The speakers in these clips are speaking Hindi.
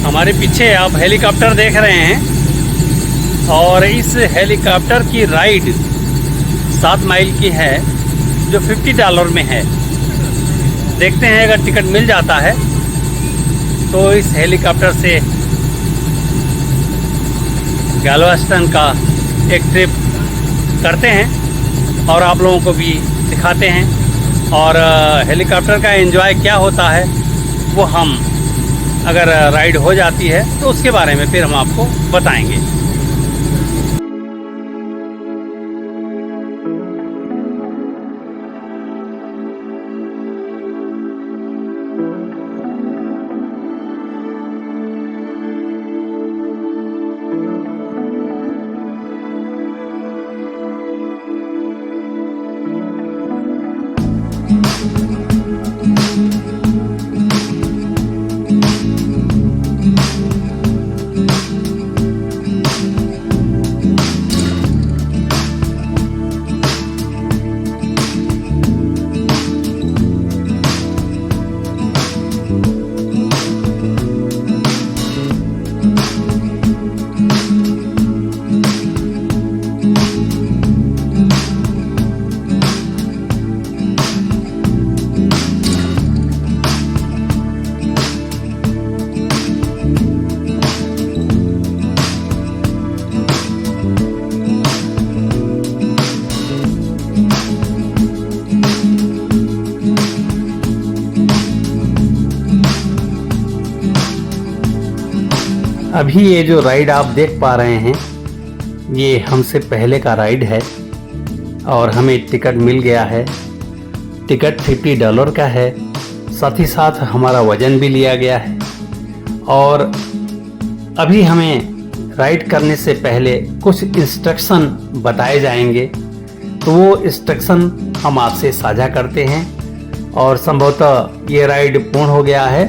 हमारे पीछे आप हेलीकॉप्टर देख रहे हैं और इस हेलीकॉप्टर की राइड 7 माइल की है जो $50 में है। देखते हैं अगर टिकट मिल जाता है तो इस हेलीकॉप्टर से गैल्वेस्टन का एक ट्रिप करते हैं और आप लोगों को भी दिखाते हैं और हेलीकॉप्टर का एंजॉय क्या होता है वो हम अगर राइड हो जाती है तो उसके बारे में फिर हम आपको बताएंगे। अभी ये जो राइड आप देख पा रहे हैं ये हमसे पहले का राइड है और हमें टिकट मिल गया है। टिकट $50 का है, साथ ही साथ हमारा वज़न भी लिया गया है और अभी हमें राइड करने से पहले कुछ इंस्ट्रक्शन बताए जाएंगे तो वो इंस्ट्रक्शन हम आपसे साझा करते हैं और संभवतः ये राइड पूर्ण हो गया है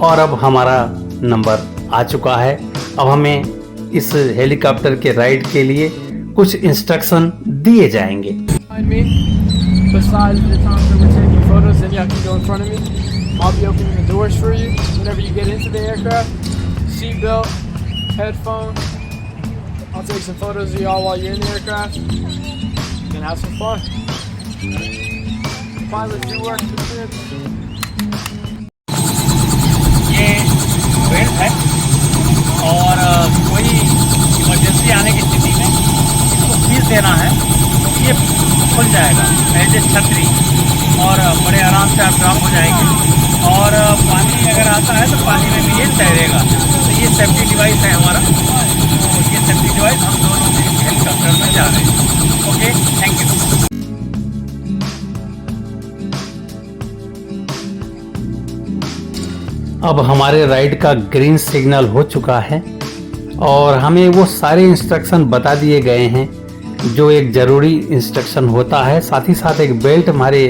और अब हमारा नंबर आ चुका है। अब हमें इस हेलीकॉप्टर के राइड के लिए कुछ इंस्ट्रक्शन दिए जाएंगे। ये बेल्ट है और कोई इमरजेंसी आने की स्थिति में इसको खींच देना है तो ये खुल जाएगा एज ए छतरी और बड़े आराम से आप ड्रॉप हो जाएंगे और पानी अगर आता है तो पानी में भी ये तैरेगा। तो ये सेफ्टी डिवाइस है हमारा, तो ये सेफ्टी डिवाइस हम दोनों हेलीकॉप्टर में जा रहे हैं। Okay, thank you. अब हमारे राइड का ग्रीन सिग्नल हो चुका है और हमें वो सारे इंस्ट्रक्शन बता दिए गए हैं जो एक ज़रूरी इंस्ट्रक्शन होता है। साथ ही साथ एक बेल्ट हमारे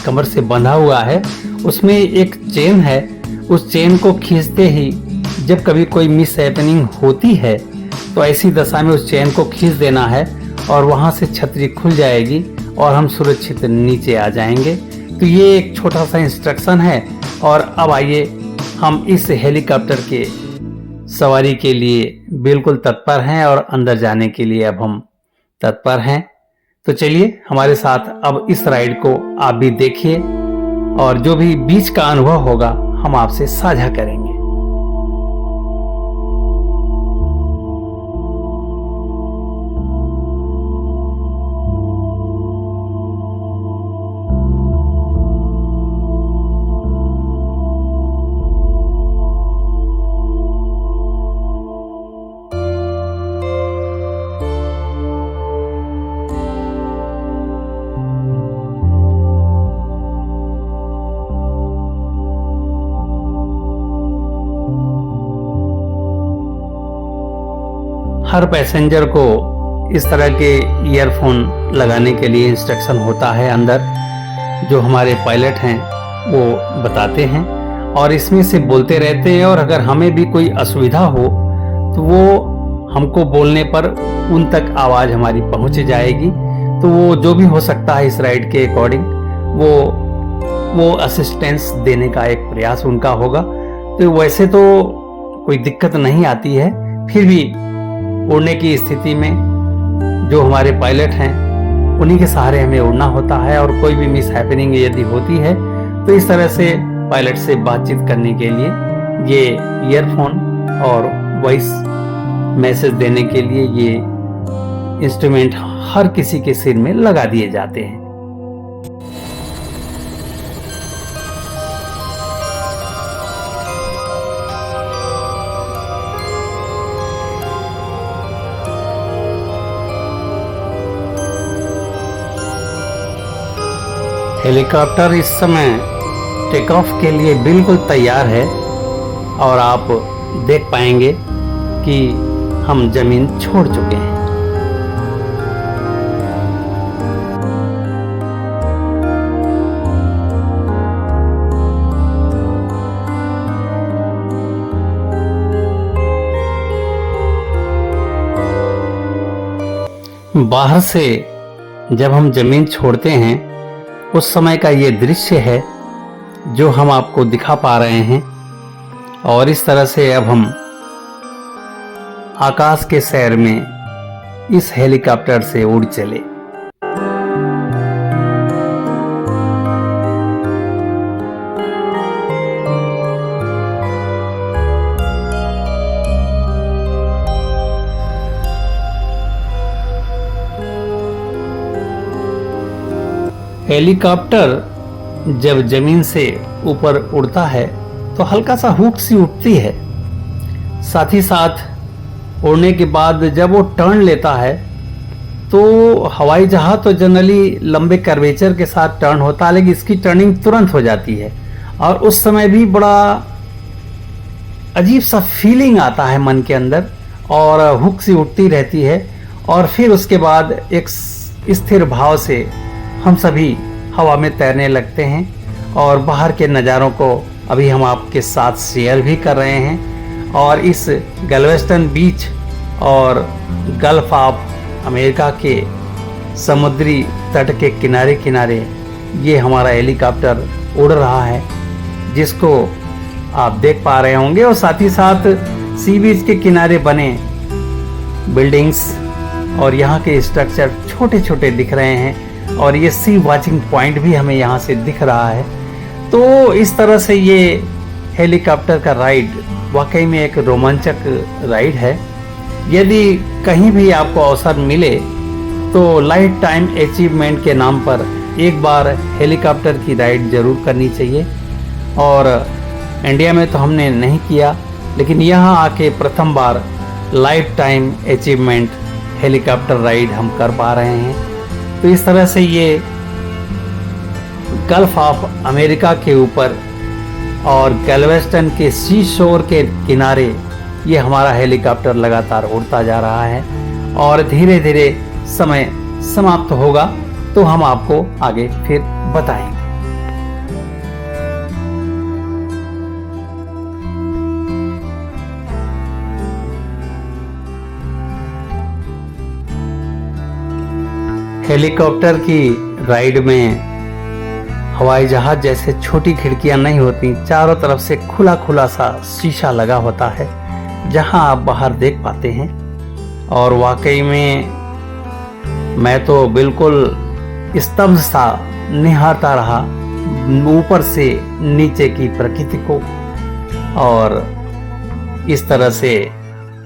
कमर से बंधा हुआ है, उसमें एक चेन है, उस चेन को खींचते ही जब कभी कोई मिस हैपनिंग होती है तो ऐसी दशा में उस चेन को खींच देना है और वहाँ से छतरी खुल जाएगी और हम सुरक्षित नीचे आ जाएंगे। तो ये एक छोटा सा इंस्ट्रक्शन है और अब आइए हम इस हेलीकॉप्टर के सवारी के लिए बिल्कुल तत्पर हैं और अंदर जाने के लिए अब हम तत्पर हैं। तो चलिए हमारे साथ अब इस राइड को आप भी देखिए और जो भी बीच का अनुभव होगा हम आपसे साझा करेंगे। हर पैसेंजर को इस तरह के ईयरफोन लगाने के लिए इंस्ट्रक्शन होता है अंदर, जो हमारे पायलट हैं वो बताते हैं और इसमें से बोलते रहते हैं और अगर हमें भी कोई असुविधा हो तो वो हमको बोलने पर उन तक आवाज़ हमारी पहुंच जाएगी। तो वो जो भी हो सकता है इस राइड के अकॉर्डिंग वो असिस्टेंस देने का एक प्रयास उनका होगा। तो वैसे तो कोई दिक्कत नहीं आती है, फिर भी उड़ने की स्थिति में जो हमारे पायलट हैं उन्हीं के सहारे हमें उड़ना होता है। और कोई भी मिस हैपनिंग यदि होती है तो इस तरह से पायलट से बातचीत करने के लिए ये ईयरफोन और वॉइस मैसेज देने के लिए ये इंस्ट्रूमेंट हर किसी के सिर में लगा दिए जाते हैं। हेलीकॉप्टर इस समय टेक ऑफ के लिए बिल्कुल तैयार है और आप देख पाएंगे कि हम जमीन छोड़ चुके हैं। बाहर से जब हम जमीन छोड़ते हैं उस समय का ये दृश्य है जो हम आपको दिखा पा रहे हैं। और इस तरह से अब हम आकाश के सैर में इस हेलीकॉप्टर से उड़ चले। हेलीकॉप्टर जब जमीन से ऊपर उड़ता है तो हल्का सा हुक सी उठती है। साथ ही साथ उड़ने के बाद जब वो टर्न लेता है तो हवाई जहाज तो जनरली लंबे कर्वेचर के साथ टर्न होता है, लेकिन इसकी टर्निंग तुरंत हो जाती है और उस समय भी बड़ा अजीब सा फीलिंग आता है मन के अंदर और हुक सी उठती रहती है। और फिर उसके बाद एक स्थिर भाव से हम सभी हवा में तैरने लगते हैं और बाहर के नज़ारों को अभी हम आपके साथ शेयर भी कर रहे हैं। और इस गैल्वेस्टन बीच और गल्फ ऑफ अमेरिका के समुद्री तट के किनारे किनारे ये हमारा हेलीकॉप्टर उड़ रहा है, जिसको आप देख पा रहे होंगे। और साथ ही साथ सी बीच के किनारे बने बिल्डिंग्स और यहाँ के स्ट्रक्चर छोटे छोटे दिख रहे हैं और ये सी वॉचिंग पॉइंट भी हमें यहाँ से दिख रहा है। तो इस तरह से ये हेलीकॉप्टर का राइड वाकई में एक रोमांचक राइड है। यदि कहीं भी आपको अवसर मिले तो लाइफ टाइम अचीवमेंट के नाम पर एक बार हेलीकॉप्टर की राइड जरूर करनी चाहिए। और इंडिया में तो हमने नहीं किया, लेकिन यहाँ आके प्रथम बार lifetime achievement helicopter ride हम कर पा रहे हैं। तो इस तरह से ये गल्फ ऑफ अमेरिका के ऊपर और गैल्वेस्टन के सी शोर के किनारे ये हमारा हेलीकॉप्टर लगातार उड़ता जा रहा है और धीरे धीरे समय समाप्त होगा तो हम आपको आगे फिर बताएंगे। हेलीकॉप्टर की राइड में हवाई जहाज जैसे छोटी खिड़कियां नहीं होती, चारों तरफ से खुला खुला सा शीशा लगा होता है जहां आप बाहर देख पाते हैं। और वाकई में मैं तो बिल्कुल स्तब्ध सा निहारता रहा ऊपर से नीचे की प्रकृति को। और इस तरह से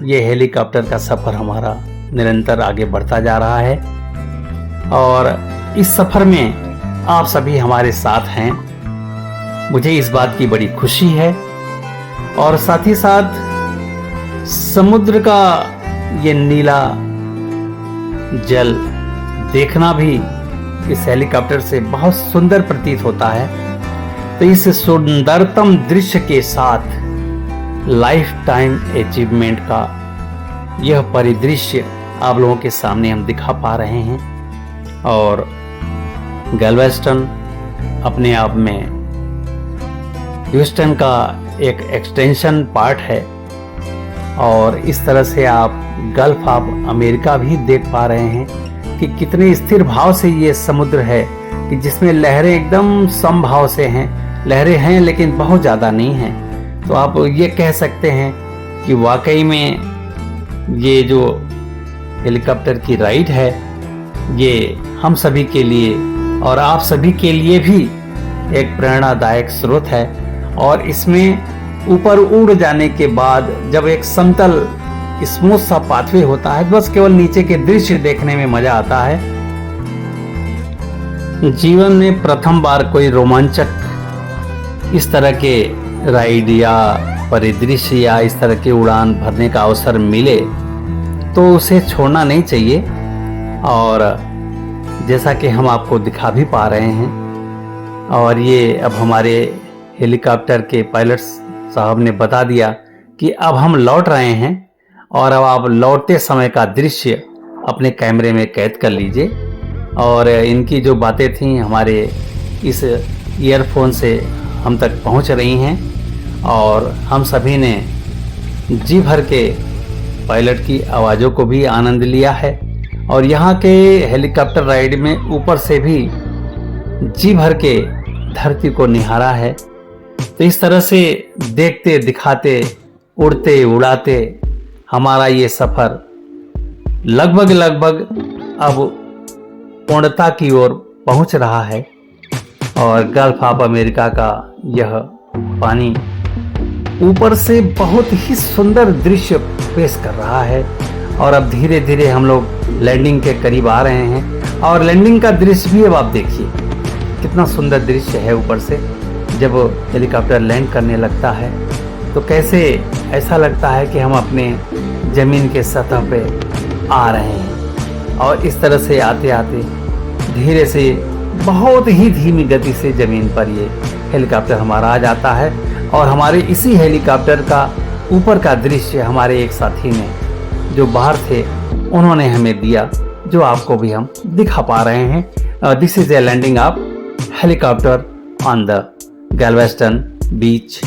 ये हेलीकॉप्टर का सफर हमारा निरंतर आगे बढ़ता जा रहा है और इस सफर में आप सभी हमारे साथ हैं। मुझे इस बात की बड़ी खुशी है। और साथ ही साथ समुद्र का ये नीला जल देखना भी इस हेलीकॉप्टर से बहुत सुंदर प्रतीत होता है। तो इस सुंदरतम दृश्य के साथ लाइफ टाइम अचीवमेंट का यह परिदृश्य आप लोगों के सामने हम दिखा पा रहे हैं। और गैल्वेस्टन अपने आप में ह्यूस्टन का एक एक्सटेंशन पार्ट है और इस तरह से आप गल्फ ऑफ अमेरिका भी देख पा रहे हैं कि कितने स्थिर भाव से ये समुद्र है कि जिसमें लहरें एकदम समभाव से हैं। लहरें हैं लेकिन बहुत ज़्यादा नहीं हैं। तो आप ये कह सकते हैं कि वाकई में ये जो हेलीकॉप्टर की राइड है ये हम सभी के लिए और आप सभी के लिए भी एक प्रेरणादायक स्रोत है। और इसमें ऊपर उड़ जाने के बाद जब एक समतल स्मूथ सा पाथवे होता है, बस केवल नीचे के दृश्य देखने में मजा आता है। जीवन में प्रथम बार कोई रोमांचक इस तरह के राइड या परिदृश्य या इस तरह के उड़ान भरने का अवसर मिले तो उसे छोड़ना नहीं चाहिए। और जैसा कि हम आपको दिखा भी पा रहे हैं, और ये अब हमारे हेलीकॉप्टर के पायलट साहब ने बता दिया कि अब हम लौट रहे हैं और अब आप लौटते समय का दृश्य अपने कैमरे में कैद कर लीजिए। और इनकी जो बातें थीं हमारे इस ईयरफोन से हम तक पहुंच रही हैं और हम सभी ने जी भर के पायलट की आवाज़ों को भी आनंद लिया है और यहाँ के हेलीकॉप्टर राइड में ऊपर से भी जी भर के धरती को निहारा है। तो इस तरह से देखते दिखाते उड़ते उड़ाते हमारा ये सफ़र लगभग अब पूर्णता की ओर पहुंच रहा है। और गल्फ ऑफ अमेरिका का यह पानी ऊपर से बहुत ही सुंदर दृश्य पेश कर रहा है। और अब धीरे धीरे हम लोग लैंडिंग के करीब आ रहे हैं और लैंडिंग का दृश्य भी अब आप देखिए कितना सुंदर दृश्य है। ऊपर से जब हेलीकॉप्टर लैंड करने लगता है तो कैसे ऐसा लगता है कि हम अपने ज़मीन के सतह पे आ रहे हैं। और इस तरह से आते आते धीरे से बहुत ही धीमी गति से ज़मीन पर ये हेलीकॉप्टर हमारा आ जाता है। और हमारे इसी हेलीकॉप्टर का ऊपर का दृश्य हमारे एक साथी ने जो बाहर थे उन्होंने हमें दिया, जो आपको भी हम दिखा पा रहे हैं। This is a landing of helicopter on the Galveston beach.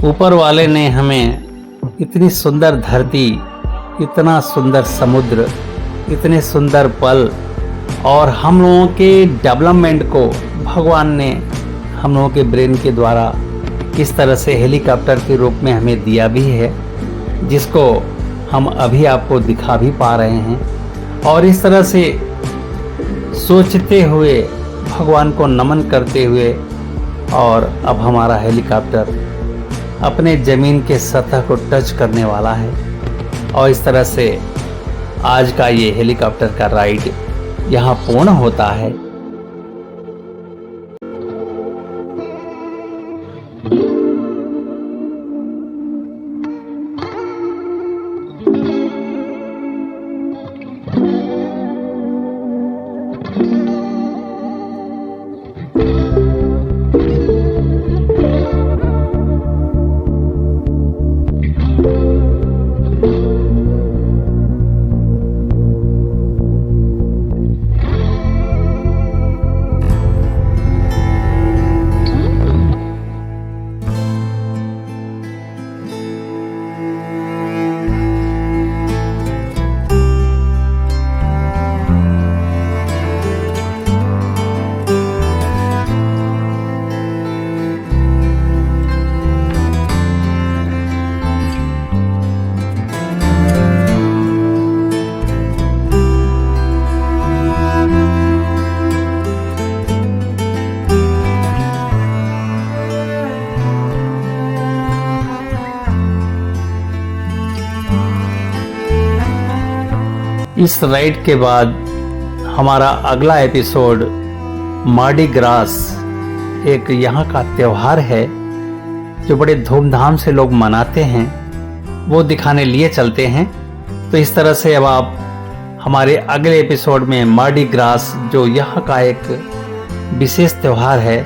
ऊपर वाले ने हमें इतनी सुंदर धरती, इतना सुंदर समुद्र, इतने सुंदर पल और हम लोगों के डेवलपमेंट को भगवान ने हम लोगों के ब्रेन के द्वारा किस तरह से हेलीकॉप्टर के रूप में हमें दिया भी है, जिसको हम अभी आपको दिखा भी पा रहे हैं। और इस तरह से सोचते हुए भगवान को नमन करते हुए और अब हमारा हेलीकॉप्टर अपने ज़मीन के सतह को टच करने वाला है। और इस तरह से आज का ये हेलीकॉप्टर का राइड यहाँ पूर्ण होता है। इस राइड के बाद हमारा अगला एपिसोड मार्डी ग्रास, एक यहाँ का त्यौहार है जो बड़े धूमधाम से लोग मनाते हैं, वो दिखाने लिए चलते हैं। तो इस तरह से अब आप हमारे अगले एपिसोड में मार्डी ग्रास, जो यहाँ का एक विशेष त्यौहार है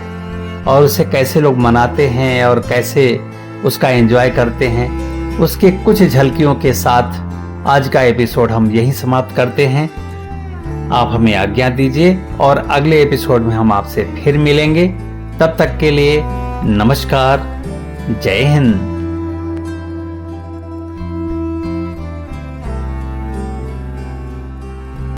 और उसे कैसे लोग मनाते हैं और कैसे उसका एंजॉय करते हैं, उसके कुछ झलकियों के साथ आज का एपिसोड हम यहीं समाप्त करते हैं। आप हमें आज्ञा दीजिए और अगले एपिसोड में हम आपसे फिर मिलेंगे। तब तक के लिए नमस्कार, जय हिंद।